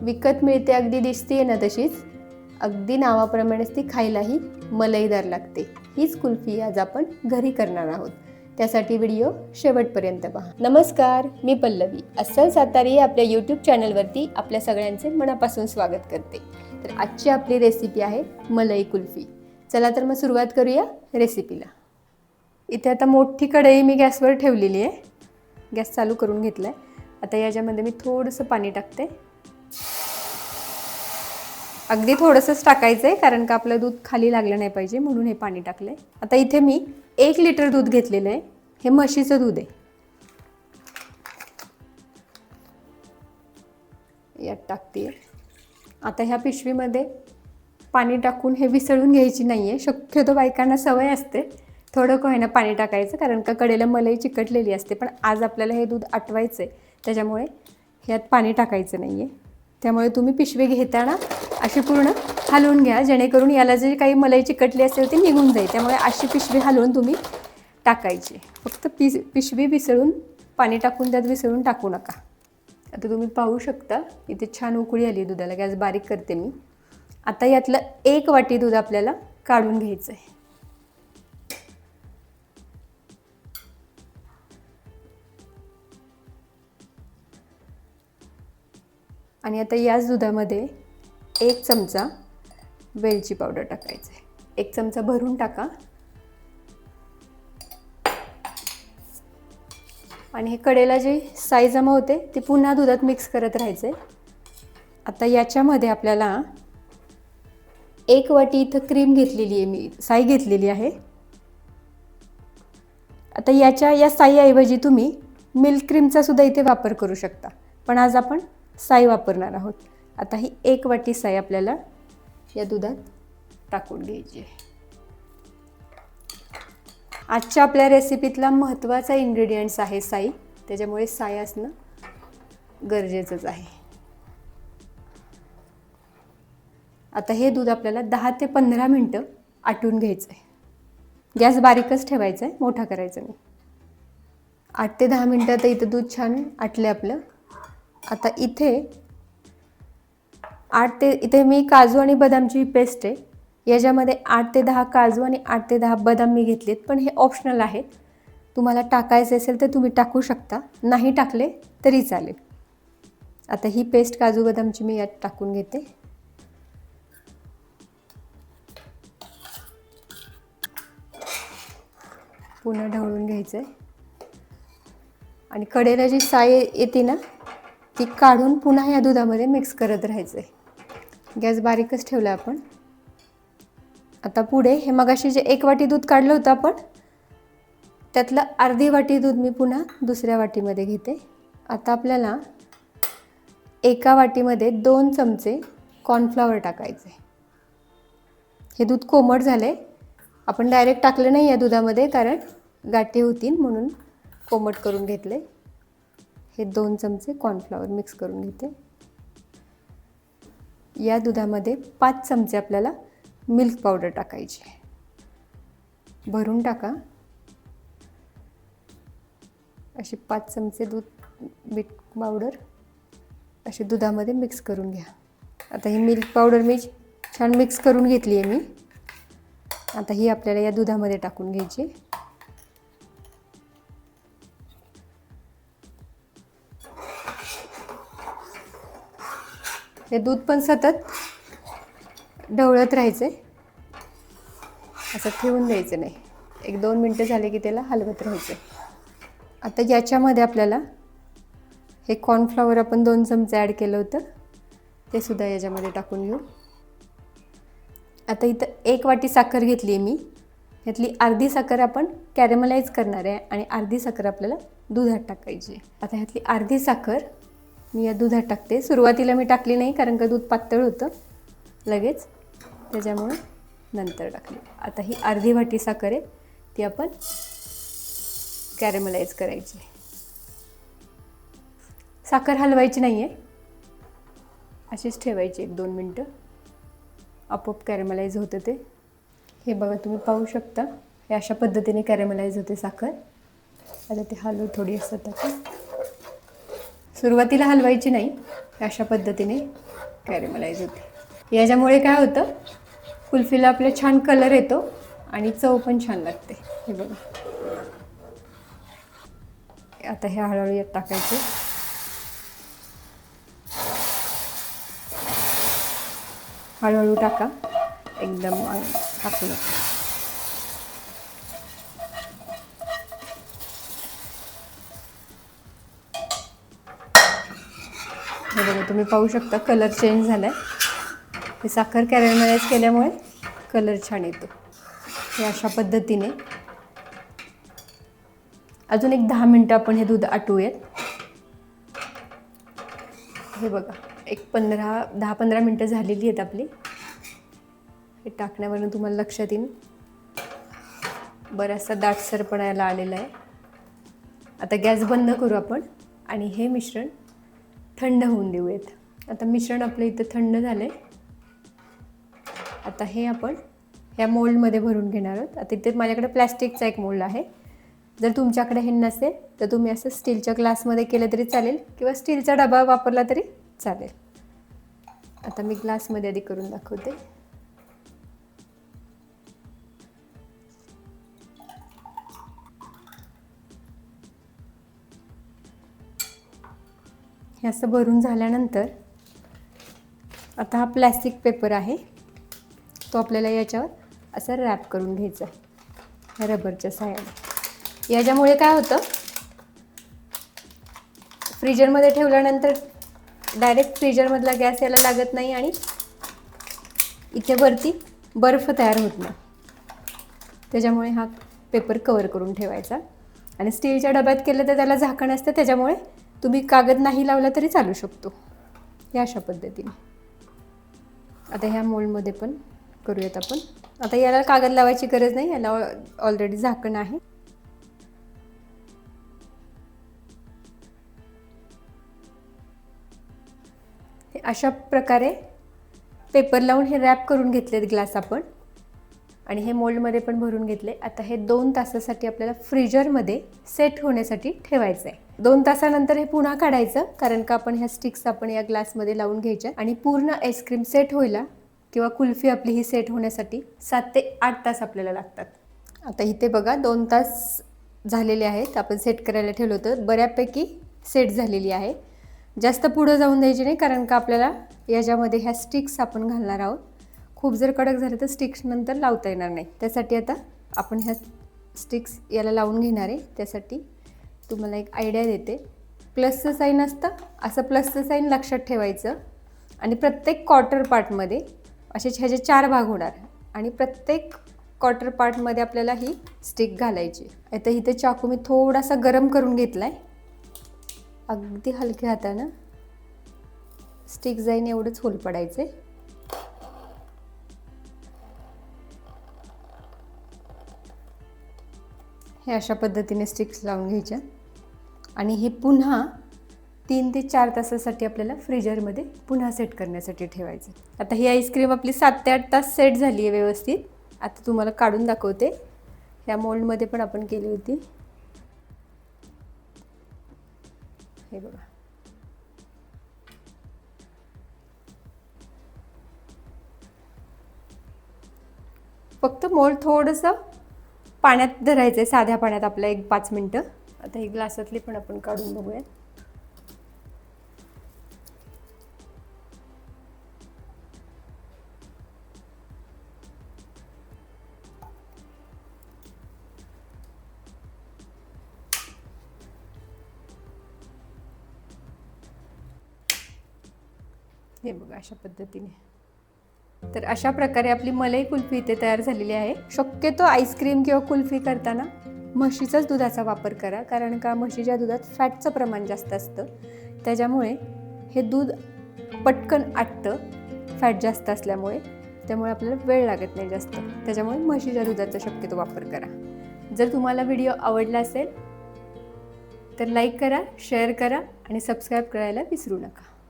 विकत मिळते अगदी दिसते ना तशीच, अगदी नावाप्रमाणेच ती खायलाही मलईदार लागते. हीच कुल्फी आज आपण घरी करणार आहोत. त्यासाठी व्हिडिओ शेवटपर्यंत पहा. नमस्कार, मी पल्लवी अस्सल सातारी आपल्या यूट्यूब चॅनलवरती आपल्या सगळ्यांचे मनापासून स्वागत करते. तर आजची आपली रेसिपी आहे मलई कुल्फी. चला तर मग सुरुवात करूया रेसिपीला. इथे आता मोठी कढई मी गॅसवर ठेवलेली आहे. गॅस चालू करून घेतला आहे. आता याच्यामध्ये मी थोडंसं पाणी टाकते. अगदी थोडंसंच टाकायचं आहे, कारण का आपलं दूध खाली लागलं नाही पाहिजे म्हणून हे पाणी टाकलं आहे. आता इथे मी 1 लिटर दूध घेतलेलं आहे. हे म्हशीचं दूध आहे. यात टाकते. आता ह्या पिशवीमध्ये पाणी टाकून हे विसळून घ्यायची नाही आहे. शक्यतो बायकांना सवय असते थोडं का होईना पाणी टाकायचं, कारण का कडेला मलई चिकटलेली असते. पण आज आपल्याला हे दूध आटवायचं आहे, त्याच्यामुळे ह्यात पाणी टाकायचं नाही आहे. त्यामुळे तुम्ही पिशवी घेताना अशी पूर्ण हलवून घ्या, जेणेकरून याला जे काही मलई चिकटली असेल ते निघून जाईल. त्यामुळे अशी पिशवी हलवून तुम्ही टाकायची. फक्त पिशवी विसळून पाणी टाकून त्यात विसळून टाकू नका. आता तुम्ही पाहू शकता इथे छान उकळी आली दुधाला. गॅस बारीक करते मी. आता यातलं 1 वाटी दूध आपल्याला काढून घ्यायचं आहे. आणि आता याच दुधामध्ये 1 चमचा वेलची पावडर टाकायचं आहे. 1 चमचा भरून टाका. आणि हे कडेला जी साई जमा होते ती पुन्हा दुधात मिक्स करत राहायचं आहे. आता याच्यामध्ये आपल्याला 1 वाटी इथं क्रीम घेतलेली आहे, मी साई घेतलेली आहे. आता या साईऐवजी तुम्ही मिल्क क्रीमचा सुद्धा इथे वापर करू शकता, पण आज आपण साई वापरणार आहोत. आता ही 1 वाटी साई आपल्याला या दुधात टाकून घ्यायची आहे. आजच्या आपल्या रेसिपीतला महत्त्वाचा इन्ग्रेडियंट्स आहे साई, त्याच्यामुळे साई असणं गरजेचंच आहे. आता हे दूध आपल्याला 10 ते 15 मिनटं आटून घ्यायचं आहे. गॅस बारीकच ठेवायचा आहे, मोठा करायचा नाही. 8 ते 10 मिनटात इथं दूध छान आटले आपलं. आता इथे मी काजू आणि बदामची पेस्ट आहे. याच्यामध्ये 8 ते 10 काजू आणि 8 ते 10 बदाम मी घेतलेत, पण हे ऑप्शनल आहेत. तुम्हाला टाकायचे असेल तर तुम्ही टाकू शकता, नाही टाकले तरी चालेल. आता ही पेस्ट काजू बदामची मी यात टाकून घेते. पुन्हा ढवळून घ्यायचं आहे. आणि कडेला जी साई येते ना ती काढून पुन्हा या दुधामध्ये मिक्स करत राहायचं आहे. गॅस बारीकच ठेवला आपण. आता पुढे हे मगाशी जे 1 वाटी दूध काढलं होतं आपण, त्यातलं अर्धी वाटी दूध मी पुन्हा दुसऱ्या वाटीमध्ये घेते. आता आपल्याला 1 वाटीमध्ये 2 चमचे कॉर्नफ्लॉवर टाकायचे. हे दूध कोमट झाले, आपण डायरेक्ट टाकलं नाही या दुधामध्ये, कारण गाठी होतील म्हणून कोमट करून घेतले. हे 2 चमचे कॉर्नफ्लॉवर मिक्स करून घेते. या दुधामध्ये 5 चमचे आपल्याला मिल्क पावडर टाकायची. भरून टाका. अशी 5 चमचे मिल्क पावडर अशी दुधामध्ये मिक्स करून घ्या. आता ही मिल्क पावडर मी छान मिक्स करून घेतली आहे मी. आता ही आपल्याला या दुधामध्ये टाकून घ्यायची. हे दूध पण सतत ढवळत राहायचे, असं ठेवून द्यायचं नाही. 1-2 मिनटं झाले की त्याला हलवत राहायचं. आता याच्यामध्ये आपल्याला हे कॉर्नफ्लॉवर आपण 2 चमचे ॲड केलं होतं ते सुद्धा याच्यामध्ये टाकून घेऊ. आता इथं 1 वाटी साखर घेतली आहे मी. यातली अर्धी साखर आपण कॅरेमलाइज करणार आहे आणि अर्धी साखर आपल्याला दुधात टाकायची. आता ह्यातली अर्धी साखर मी या दुधात टाकते. सुरुवातीला मी टाकली नाही, कारण का दूध पातळ होतं लगेच, त्याच्यामुळे नंतर टाकली. आता ही अर्धी वाटी साखर आहे, ती आपण कॅरेमलाइज करायची. साखर हलवायची नाही आहे, अशीच ठेवायची 1-2 मिनटं. आपोआप कॅरेमलाइज होतं ते. हे बघा, तुम्ही पाहू शकता हे अशा पद्धतीने कॅरेमलाइज होते साखर. आता ते हलवू थोडी असं. सुरुवातीला हलवायची नाही, अशा पद्धतीने कॅरेमलाइज होते. याच्यामुळे काय होतं, कुल्फीला आपले छान कलर येतो आणि चव पण छान लागते. हे बघा, आता हे हळूहळू यात टाकायचे. हळूहळू टाका, एकदम टाकू नका. हे बघा, तुम्ही पाहू शकता कलर चेंज झाला आहे. हे साखर कॅरेमलाइज केल्यामुळे कलर छान येतो. हे अशा पद्धतीने अजून एक 10 मिनटं आपण हे दूध आटवूयात. हे बघा, एक 10-15 मिनटं झालेली आहेत आपली. हे टाकण्यावरून तुम्हाला लक्षात येईल बराचसा दाटसरपणा याला आलेला आहे. आता गॅस बंद करू आपण आणि हे मिश्रण थंड होऊन देऊयात. आता मिश्रण आपलं इथं थंड झालं आहे. आता हे आपण ह्या मोल्डमध्ये भरून घेणार आहोत. आता इथे माझ्याकडे प्लॅस्टिकचा एक मोल्ड आहे. जर तुमच्याकडे हे नसेल तर तुम्ही असं स्टीलच्या ग्लासमध्ये केलं तरी चालेल किंवा स्टीलचा डबा वापरला तरी चालेल. आता मी ग्लासमध्ये आधी करून दाखवते. हे असं भरून झाल्यानंतर आता हा प्लॅस्टिक पेपर आहे, तो आपल्याला याच्यावर असं रॅप करून घ्यायचा आहे रबरच्या सहाय्याने. याच्यामुळे काय होतं, फ्रीजरमध्ये ठेवल्यानंतर डायरेक्ट फ्रीजरमधला गॅस याला लागत नाही आणि इथे वरती बर्फ तयार होत नाही. त्याच्यामुळे हा पेपर कवर करून ठेवायचा. आणि स्टीलच्या डब्यात केलं तर त्याला झाकण असतं, त्याच्यामुळे तुम्ही कागद नाही लावला तरी चालू शकतो. या अशा पद्धतीने आता ह्या मोल्डमध्ये पण करूयात आपण. आता याला कागद लावायची गरज नाही, याला ऑलरेडी झाकण आहे. हे अशा प्रकारे पेपर लावून हे रॅप करून घेतलेत ग्लास आपण आणि हे मोल्डमध्ये पण भरून घेतले. आता हे 2 तासासाठी आपल्याला फ्रीजरमध्ये सेट होण्यासाठी ठेवायचं आहे. 2 तासानंतर हे पुन्हा काढायचं, कारण का आपण ह्या स्टिक्स आपण या ग्लासमध्ये लावून घ्यायच्या आणि पूर्ण आईस्क्रीम सेट व्हायला किंवा कुल्फी आपली ही सेट होण्यासाठी 7 ते 8 तास आपल्याला लागतात. आता इथे बघा 2 तास झालेले आहेत. आपण सेट करायला ठेवलं होतं, बऱ्यापैकी सेट झालेली आहे. जास्त पुढं जाऊन द्यायची नाही, कारण का आपल्याला याच्यामध्ये ह्या स्टिक्स आपण घालणार आहोत. खूप जर कडक झालं तर स्टिक्स नंतर लावता येणार नाही. त्यासाठी आता आपण ह्या स्टिक्स याला लावून घेणार आहे. त्यासाठी तुम्हाला एक आयडिया देते. प्लसचं साईन असतं, असं प्लसचं साईन लक्षात ठेवायचं आणि प्रत्येक क्वार्टर पार्टमध्ये असे ह्याचे 4 भाग होणार आणि प्रत्येक क्वार्टर पार्टमध्ये आपल्याला ही स्टिक घालायची. आता इथे चाकू मी थोडासा गरम करून घेतला आहे. अगदी हलक्या हातानं स्टिक जाईन एवढंच होल पडायचे. हे अशा पद्धतीने स्टिक्स लावून घ्यायच्या आणि हे पुन्हा 3 ते 4 तासासाठी आपल्याला फ्रीजरमध्ये पुन्हा सेट करण्यासाठी ठेवायचं. आता ही आईस्क्रीम आपली 7 ते 8 तास सेट झाली आहे व्यवस्थित. आता तुम्हाला काढून दाखवते. ह्या मोल्डमध्ये पण आपण केली होती. हे बघा, फक्त मोल्ड थोडंसं पाण्यात धरायचं आहे, साध्या पाण्यात आपलं 1-5 मिनटं. आता ही ग्लासातली पण आपण काढून बघूया. हे बघा अशा पद्धतीने. तर अशा प्रकारे आपली मलाई कुल्फी इथे तयार झालेली आहे. शक्यतो आईस्क्रीम किंवा कुल्फी करताना म्हशीचाच दुधाचा वापर करा, कारण का म्हशीच्या दुधात फॅटचं प्रमाण जास्त असतं. त्याच्यामुळे हे दूध पटकन आटतं, फॅट जास्त असल्यामुळे. त्यामुळे आपल्याला वेळ लागत नाही जास्त. त्याच्यामुळे म्हशीच्या दुधाचा शक्यतो वापर करा. जर तुम्हाला व्हिडिओ आवडला असेल तर लाईक करा, शेअर करा आणि सबस्क्राईब करायला विसरू नका.